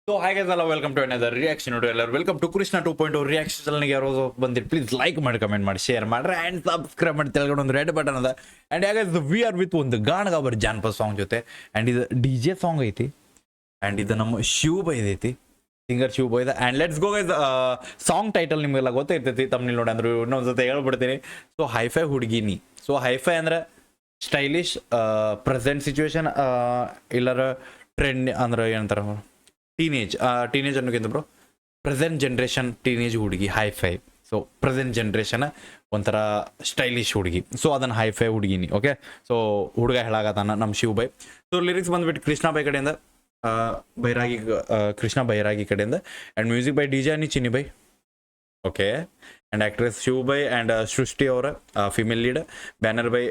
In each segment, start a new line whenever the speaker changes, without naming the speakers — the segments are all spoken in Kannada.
ಸೊ ಹಾಗೆ ಎಲ್ಲ ವೆಲ್ಕಮ್ ಟು ಅನದರ್ ರಿಯಾಕ್ಷನ್ ನೋಡಿ ಎಲ್ಲರೂ ವೆಲ್ಕಮ್ ಟು ಕೃಷ್ಣ 2.0 ರಿಯಾಕ್ಷನ್ ಚಾನಲ್ಗೆ ಯಾರು ಬಂದಿರಿ ಪ್ಲೀಸ್ ಲೈಕ್ ಮಾಡಿ ಕಮೆಂಟ್ ಮಾಡಿ ಶೇರ್ ಮಾಡ್ರಿ ಆ್ಯಂಡ್ ಸಬ್ಸ್ಕ್ರೈಬ್ ಮಾಡಿ ತೆಳಗಡೆ ಒಂದು ರೆಡ್ ಬಟನ್ ಅದ ಆ್ಯಂಡ್ ಹಾಗೆ ವಿ ಆರ್ ವಿತ್ ಒಂದು ಗಾಣಗಾಬರ್ ಜಾನಪದ ಸಾಂಗ್ ಜೊತೆ ಆ್ಯಂಡ್ ಇದು DJ ಸಾಂಗ್ ಐತಿ ಆ್ಯಂಡ್ ಇದು ನಮ್ಮ Shiva ಬೈದೈತಿ singer Shiva Baida and let's go guys song title ನಿಮಗೆಲ್ಲ ಗೊತ್ತಿರ್ತೈತಿ ತಮ್ಮಲ್ಲಿ ನೋಡಿ ಅಂದ್ರೆ ಇನ್ನೊಂದ್ಸತಿ ಹೇಳ್ಬಿಡ್ತೀನಿ ಸೊ ಹೈಫೈ ಹುಡುಗಿನಿ ಸೊ ಹೈಫೈ ಅಂದ್ರೆ ಸ್ಟೈಲಿಶ್ ಪ್ರೆಸೆಂಟ್ ಸಿಚುವೇಶನ್ ಇಲ್ಲರ ಟ್ರೆಂಡ್ ಅಂದ್ರೆ ಏನಂತಾರ ಟೀನೇಜ್ ಅನ್ನೋಕ್ಕಿಂತ ಬ್ರೋ ಪ್ರೆಸೆಂಟ್ ಜನ್ರೇಷನ್ ಟೀನೇಜ್ ಹುಡುಗಿ ಹೈಫೈ ಸೊ ಪ್ರೆಸೆಂಟ್ ಜನ್ರೇಷನ್ ಒಂಥರ ಸ್ಟೈಲಿಶ್ ಹುಡುಗಿ ಸೊ ಅದನ್ನು ಹೈಫೈ ಹುಡುಗಿನಿ ಓಕೆ ಸೊ ಹುಡುಗ ಹೇಳಾಗತ್ತಾನ ನಮ್ಮ ಶಿವ ಬೈ ಸೊ ಲಿರಿಕ್ಸ್ ಬಂದ್ಬಿಟ್ಟು ಕೃಷ್ಣ ಬೈ ಕಡೆಯಿಂದ ಬೈರಾಗಿ ಕೃಷ್ಣ ಬೈರಾಗಿ ಕಡೆಯಿಂದ and music by DJ Anni Chinni Bai okay and actress Shiva Bai and Srishti ಅವರ female lead banner by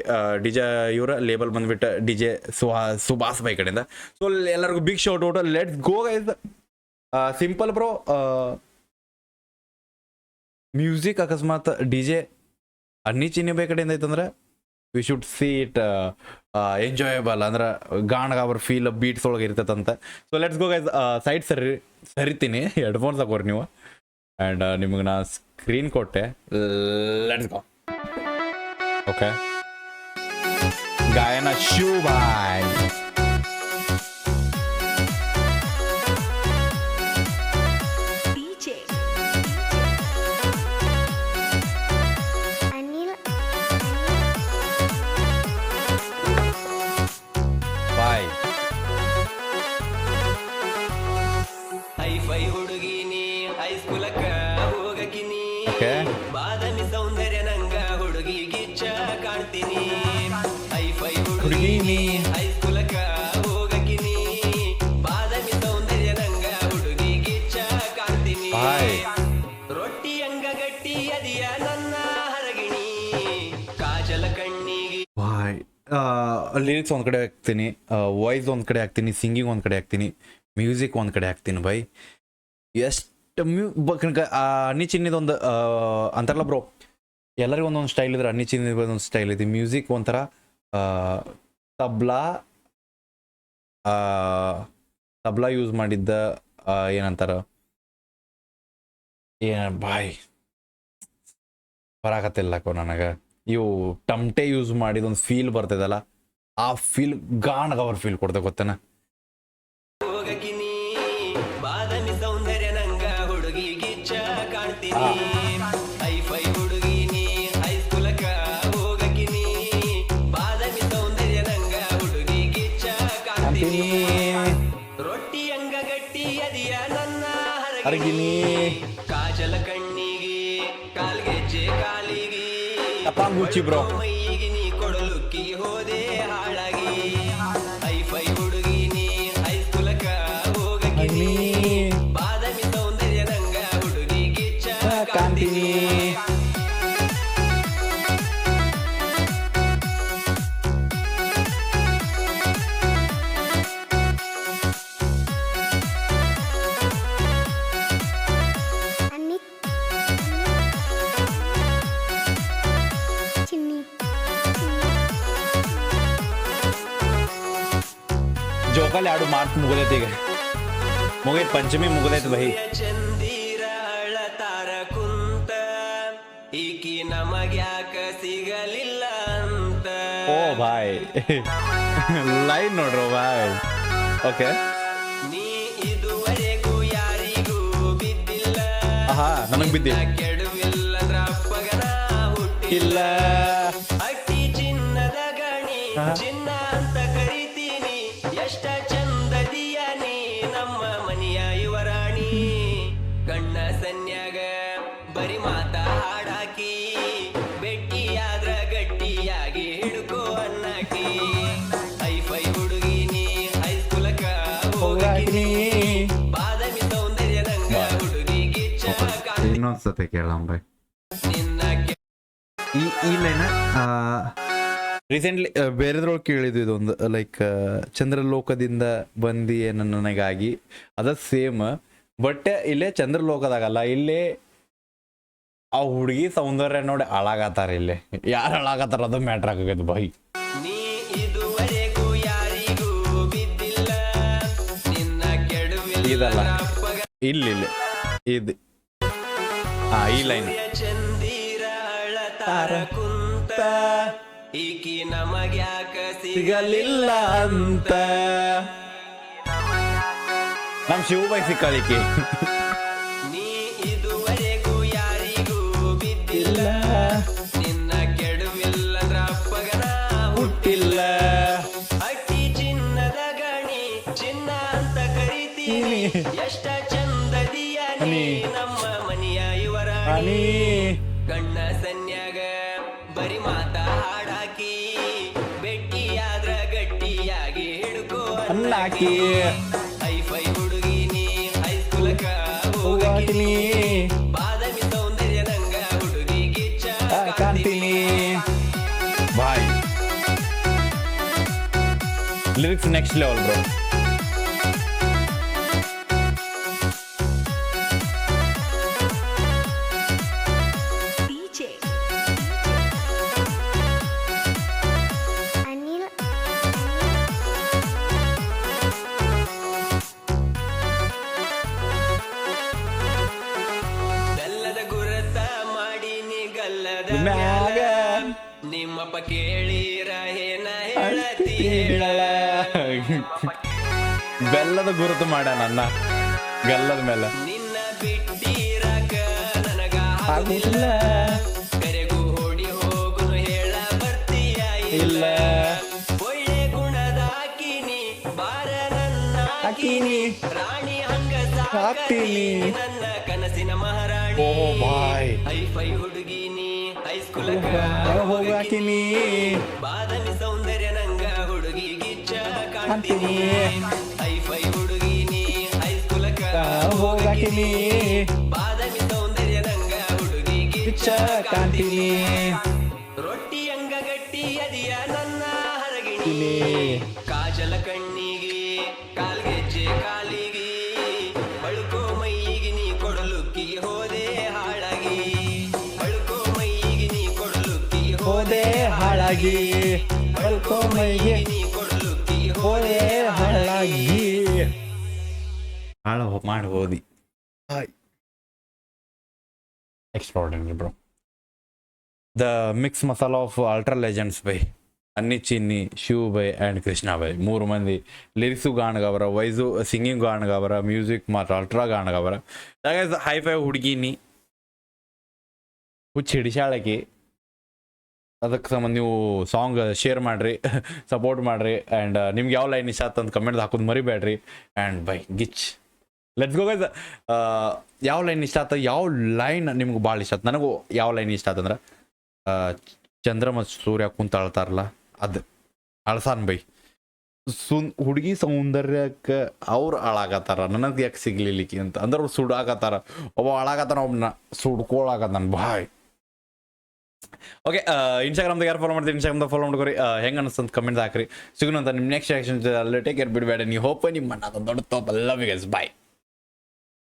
DJ ಇವರ ಲೇಬಲ್ ಬಂದ್ಬಿಟ್ಟು DJ ಸುಭಾಸ್ ಬೈ ಕಡೆಯಿಂದ ಸೊ ಎಲ್ಲರಿಗೂ big shout out let's go guys simple bro music ಅಕಸ್ಮಾತ್ DJ ಅನ್ನಿ ಚಿನ್ನಿ ಬೈ ಕಡೆಯಿಂದ ಐತಂದ್ರೆ we should see it enjoyable ಅಂದ್ರೆ ಗಾಣಗಾಬರ್ ಫೀಲ್ ಬೀಟ್ಸ್ ಒಳಗೆ ಇರ್ತೈತಂತ so let's go guys side ಸರಿತೀನಿ ಹೆಡ್ಫೋನ್ಸ್ ಹಾಕೋರಿ ನೀವು ಆ್ಯಂಡ್ ನಿಮಗೆ ನಾ ಸ್ಕ್ರೀನ್ ಕೊಟ್ಟೆ ಲೆಟ್ಸ್ ಗೋ ಓಕೆ ಗಾಯನ ಶಿವ ಬಾಯ್ ಬಾಯ್
ಹೈಫೈ ಹುಡುಗಿನಿ ಹೈಸ್ಕೂಲಕ್ಕ ಹೋಗಕಿನಿ
ಓಕೆ
ಬಾದಾಮಿ ಸೌಂದರ್ಯ ನಂಗ ಹುಡುಗಿ ಗಿಚ್ಚ ಕಾಣ್ತೀನಿ ಹೈಫೈ ಹುಡುಗಿನಿ ಹೈಸ್ಕೂಲಕ್ಕ ಹೋಗಕಿನಿ ಬಾದಾಮಿ ಸೌಂದರ್ಯ ನಂಗ ಹುಡುಗಿ ಗಿಚ್ಚ ಕಾಣ್ತೀನಿ
ಬಾಯ್
ರೊಟ್ಟಿ ಅಂಗ ಗಟ್ಟಿ ಅದಿಯ ನನ್ನ ಹರಗಿಣಿ ಕಾಜಲ ಕಣ್ಣಿಗೆ
ಬಾಯ್ ಲಿರಿಕ್ಸ್ ಒಂದು ಕಡೆ ಹಾಕ್ತೀನಿ ವಾಯ್ಸ್ ಒಂದು ಕಡೆ ಹಾಕ್ತೀನಿ ಸಿಂಗಿಂಗ್ ಒಂದು ಕಡೆ ಹಾಕ್ತೀನಿ ಮ್ಯೂಸಿಕ್ ಒಂದು ಕಡೆ ಹಾಕ್ತೀನಿ ಬೈ ಎಷ್ಟು ಅನ್ನಿ ಚಿನ್ನಿದೊಂದು ಅಂತಾರಲ್ಲ ಬ್ರೋ ಎಲ್ಲರಿಗೂ ಒಂದೊಂದು ಸ್ಟೈಲ್ ಇದ್ರೆ ಅನ್ನಿ ಚಿನ್ನಿದ ಒಂದು ಸ್ಟೈಲ್ ಇದೆ ಮ್ಯೂಸಿಕ್ ಒಂಥರ ತಬ್ಲಾ ಯೂಸ್ ಮಾಡಿದ್ದ ಏನಂತಾರ ಬಾಯ್ ಬರಾಕತ್ತಿಲ್ಲಕೋ ನನಗೆ ಇವು ಟಮಟೆ ಯೂಸ್ ಮಾಡಿದ ಒಂದು ಫೀಲ್ ಬರ್ತದಲ್ಲ ಆ ಫೀಲ್ ಗಾಣಗವರ್ ಫೀಲ್ ಕೊಡ್ತೇವೆ ಗೊತ್ತೇನ
ಹೋಗಕಿನಿ ಬಾದಾಮಿ ಸೌಂದರ್ಯ ನಂಗ ಹುಡುಗಿ ಗಿಚ್ಚ ಕಾಣ್ತೀನಿ ಹೈಫೈ ಹುಡುಗಿನಿ ಹೈಸ್ಕೂಲಕ್ಕ ಹೋಗಕಿನಿ ಬಾದಾಮಿ ಸೌಂದರ್ಯ ನಂಗ ಹುಡುಗಿ ಗಿಚ್ಚ ಕಾಣ್ತೀನಿ ರೊಟ್ಟಿ ಅಂಗ ಗಟ್ಟಿ ಅದಿಯ ನನ್ನ ಹರಗಿನಿ ಕಾಜಲ ಕಣ್ಣಿಗೆ ಕಾಲ್ಗೆಜ್ಜೆ ಕಾಲಿಗೆ
ಗುಚ್ಚಿ ಬ್ರೋ
ಮೈಗೆ ನೀ ಕೊಡಲುಕ್ಕಿ ಹೋದೆ ಹಾಳಾಗಿ ಹೈಫೈ ಹುಡುಗಿನಿ ಹೈಸ್ಕೂಲಕ್ಕ ಹೋಗಕಿನಿ ಬಾದಾಮಿ ಸೌಂದರ್ಯ ನಂಗ ಹುಡುಗಿ ಗಿಚ್ಚ ಕಾಣ್ತೀನಿ
ಜೋಕಾಲಿ ಆಡು ಮಾರ್ಚ್ ಮುಗಿದೈತಿ ಈಗ ಮುಗಿದ್ ಪಂಚಮಿ ಮುಗಿದೈತಿ ಬೈ
ಚಂದಿರ ಅಳತಾರ ಕುಂತ ಈಕಿ ನಮಗ್ಯಾಕ ಸಿಗಲಿಲ್ಲ ಅಂತ
ಓ ಬಾಯ್ ಲೈನ್ ನೋಡ್ರು ಬಾಯ್ ಓಕೆ
ನೀ ಇದುವರೆಗೂ ಯಾರಿಗೂ ಬಿದ್ದಿಲ್ಲ
ಆಹಾ ನನಗ್ ಬಿದ್ದಿ
ಕೆಡುವಿಲ್ಲದ್ರ ಅಪ್ಪಗನ ಹುಟ್ಟಿಲ್ಲ ಅಟ್ಟಿ ಚಿನ್ನದ ಗಣಿ ಚಿನ್ನ ಅಂತ ಕರಿತೀನಿ ಎಷ್ಟ ಚಂದದಿಯ ನೀ ನಮ್ಮ ಮನೆಯ ಯುವರಾಣಿ ಗಣ್ಣ ಸನ್ಯಾಗ ಬರಿ ಮಾತ ಹಾಡಾಕಿ ಬೆಟ್ಟಿಯಾದ್ರ ಗಟ್ಟಿಯಾಗಿ ಹಿಡ್ಕೋ ಅನ್ನಕಿ ಹೈಫೈ ಹುಡುಗಿನಿ ಹೈಸ್ಕೂಲಕ್ಕ ಹೋಗಕಿನಿ ಬಾದಾಮಿ ಸೌಂದರ್ಯ ನಂಗ ಹುಡುಗಿ ಗಿಚ್ಚ ಕಾಣ್ತೀನಿ
ಇನ್ನೊಂದ್ಸತಿ ಕೇಳಂ ಬೈ
ನಿನ್ನ
ಈ ಲೈನ್ ರೀಸೆಂಟ್ಲಿ ಬೇರೆದ್ರೊಳಗೆ ಕೇಳಿದ್ದು ಇದೊಂದು ಲೈಕ್ ಚಂದ್ರಲೋಕದಿಂದ ಬಂದಿ ನನಗಾಗಿ ಅದ ಸೇಮ್ ಬಟ್ ಇಲ್ಲೇ ಚಂದ್ರಲೋಕದಾಗಲ್ಲ ಇಲ್ಲೇ ಆ ಹುಡುಗಿ ಸೌಂದರ್ಯ ನೋಡಿ ಹಾಳಾಗತ್ತಾರ ಇಲ್ಲೇ ಯಾರು ಹಾಳಾಗತ್ತಾರ ಅದು ಮ್ಯಾಟ್ರ್ ಆಗೈತೆ ಬೈ
ನೀ ಇದುವರೆಗೂ ಯಾರಿಗೂ ಬಿದ್ದಿಲ್ಲ ನಿನ್ನ ಕೆಡುವಿಲ್ಲ
ಇದಲ್ಲ
ಅಪ್ಪಗ
ಇಲ್ಲಿ ಇದು ಈ ಲೈನ್
ಚಂದಿರ ಅಳತಾರ ಕುಂತ ಈಕಿ ನಮಗ್ಯಾಕ
ಸಿಗಲಿಲ್ಲ ಅಂತ ನಮ್ ಶಿವಬಾಯಿ ಸಿಕ್ಕಳಿಕೆ
ನೀ ಇದುವರೆಗೂ ಯಾರಿಗೂ ಬಿದ್ದಿಲ್ಲ ನಿನ್ನ ಕೆಡುವಿಲ್ಲಂದ್ರ ಅಪ್ಪಗನ
ಹುಟ್ಟಿಲ್ಲ
ಅಟ್ಟಿ ಚಿನ್ನದ ಗಣಿ ಚಿನ್ನ ಅಂತ ಕರಿತೀನಿ ಎಷ್ಟ ಚಂದದಿಯ ನೀ ನಮ್ಮ ಮನೆಯ ಯುವರಾಣಿ ಗಣ್ಣ ಸನ್ಯಾಗ ಬರಿ ಮಾತ ಹಾಡಾಕಿ ಬೆಟ್ಟಿಯಾದ್ರ ಗಟ್ಟಿಯಾಗಿ ಹಿಡ್ಕೋ
ಅನ್ನಾಕಿ
ಹೈಫೈ ಹುಡುಗಿ ನೀ ಹೈಸ್ಕೂಲಕ
ಹೋಗಾಕಿನಿ
ಬಾದಾಮಿ ಸೌಂದರ್ಯ ನಂಗ ಹುಡುಗಿ ಗಿಚ್ಚ
ಕಾಣ್ತೀನಿ ಬಾಯ್ lyrics next level bro
DJ Anil
ಬೆಲ್ಲದ ಗುರತ ಮಾಡಿ ನೀ ಗಲ್ಲದ
ಮ್ಯಾಗ
ನಿಮ್ಮಪ್ಪ ಕೇಳಿರ ಏನ ಹೇಳತಿ ಹೇಳಲ
ಬೆಲ್ಲದ ಗುರುತು ಮಾಡ ನನ್ನ ಗಲ್ಲದ ಮೇಲೆ
ನಿನ್ನ ಬಿಟ್ಟಿರಕ ನನಗ
ಆಗುದಿಲ್ಲ
ಕರೆಗೂ ಓಡಿ ಹೋಗುನು ಹೇಳ ಬರ್ತೀಯ
ಇಲ್ಲ
ಒಳ್ಳೆ ಗುಣದ ಹಾಕಿನಿ ಬಾರ ನನ್ನ
ಹಾಕಿನಿ.
ರಾಣಿ ಹಂಗ
ಹಾಕ್ತೀನಿ.
ನನ್ನ ಕನಸಿನ ಮಹಾರಾಣಿ
ಓ ಬಾಯ್
ಹೈಫೈ ಹುಡುಗಿ ನೀ ಹೈಸ್ಕೂಲ್
ಹೋಗಾಕಿನಿ
ಬಾದಾಮಿ ಸೌಂದರ್ಯ ನಂಗ ಹುಡುಗಿ ಗಿಚ್ಚ
ಕಾಣ್ತೀನಿ.
ಕಾಣ್ತೀನಿ ಹೈಫೈ ಹುಡುಗಿ ನೀ ಹೈಸ್ಕೂಲ್
ಹೋಗಾಕಿನಿ
ಬಾದಾಮಿ ಸೌಂದರ್ಯ ನಂಗ ಹುಡುಗಿ ಗಿಚ್ಚ
ಕಾಣ್ತೀನಿ
ರೊಟ್ಟಿ ಅಂಗ ಗಟ್ಟಿ ಅದಿಯ ನನ್ನ ಹರಗಿಣಿ ಕಾಜಲ ಕಣ್ಣಿಗೆ ಕಾಲ್ಗೆಜ್ಜೆ ಕಾಲಿಗೆ ಬಳುಕೋ ಮೈಗೆ ನೀ ಕೊಡಲುಕ್ಕಿಗೆ ಹೋದೆ ಹಾಳಾಗಿ ಬಳುಕೋ ಮೈಗೆ ನೀ ಕೊಡಲುಕ್ಕಿಗೆ
ಹೋದೆ ಹಾಳಾಗಿ ಬಳ್ಕೋ ಮೈಗೆ
ನೀ ಕೊಡಲುಕ್ಕಿಗೆ
ಹೋದೆ ಹಾಳಾಗಿ ಹಾಳು ಮಾಡಿ ಹೋದಿ extraordinary bro the mix masala of ultra legends by Anni Chinni Shiv Bai and Krishna Bai ಮೂರು ಮಂದಿ ಲಿರಿಕ್ಸು ಗಾಣಗವರ ವೈಸು ಸಿಂಗಿಂಗ್ ಗಾಣಗವರ ಮ್ಯೂಸಿಕ್ ಮಾತ್ರ ಅಲ್ಟ್ರಾ ಗಾಣಗವರ ಹೈಫೈ ಹುಡುಗಿನಿ ಹುಚ್ಚ ಹಿಡಿಸಾಳಕಿ ಅದಕ್ಕೆ ಸಂಬಂಧ ನೀವು ಸಾಂಗ್ ಶೇರ್ ಮಾಡಿರಿ ಸಪೋರ್ಟ್ ಮಾಡಿರಿ ಆ್ಯಂಡ್ ನಿಮ್ಗೆ ಯಾವ ಲೈನ್ ಇಷ್ಟ ಅಂತ ಕಮೆಂಟ್ ಹಾಕೋದು ಮರಿಬೇಡ್ರಿ ಆ್ಯಂಡ್ ಬೈ ಗಿಚ್ ಲೆಟ್ಸ್ ಗೋ ಗೈಸ್ ಯಾವ ಲೈನ್ ಇಷ್ಟ ಆತ ಯಾವ ಲೈನ್ ನಿಮ್ಗೆ ಭಾಳ ಇಷ್ಟ ಆತ ನನಗೂ ಯಾವ ಲೈನ್ ಇಷ್ಟ ಆತಂದ್ರೆ ಚಂದ್ರ ಮತ್ತು ಸೂರ್ಯ ಕುಂತ ಅಳ್ತಾರಲ್ಲ ಅದು ಅಳ್ಸಾನ್ ಬೈ ಹುಡುಗಿ ಸೌಂದರ್ಯಕ್ಕೆ ಅವ್ರು ಹಾಳಾಗತ್ತಾರ ನನಗೆ ಯಾಕೆ ಸಿಗ್ಲಿಕ್ಕೆ ಅಂತ ಅಂದ್ರೆ ಅವ್ರು ಸುಡಾಕತ್ತಾರ ಒಬ್ಬ ಹಾಳಾಗತ್ತಾನ ಒಬ್ಬನ ಸುಡ್ಕೊಳಕತ್ತಾನ ಬಾಯ್ ಓಕೆ ಇನ್ಸ್ಟಾಗ್ರಾಮ್ದಾಗ ಯಾರು ಫಾಲೋ ಮಾಡ್ತೀರಿ ಇನ್ಸ್ಟಾಗ್ರಾಮ್ದಾಗ ಫಾಲೋ ಮಾಡ್ಕೊರಿ ಹೆಂಗೆ ಅನಿಸ್ತಂತ ಕಮೆಂಟ್ ಹಾಕ್ರಿ ಸಿಗೋಣ ಅಂತ ನಿಮ್ಮ ನೆಕ್ಸ್ಟ್ ಆಕ್ಷನ್ ಅಲ್ಲೇ ಟೇಕ್ ಕೇರ್ ಬಿಡಬೇಡ ನೀವು ಹೋಪ್ ನಿಮ್ಮ ದೊಡ್ಡ ತೋಪ ಲವ್ ಯು ಗೈಸ್ ಬಾಯ್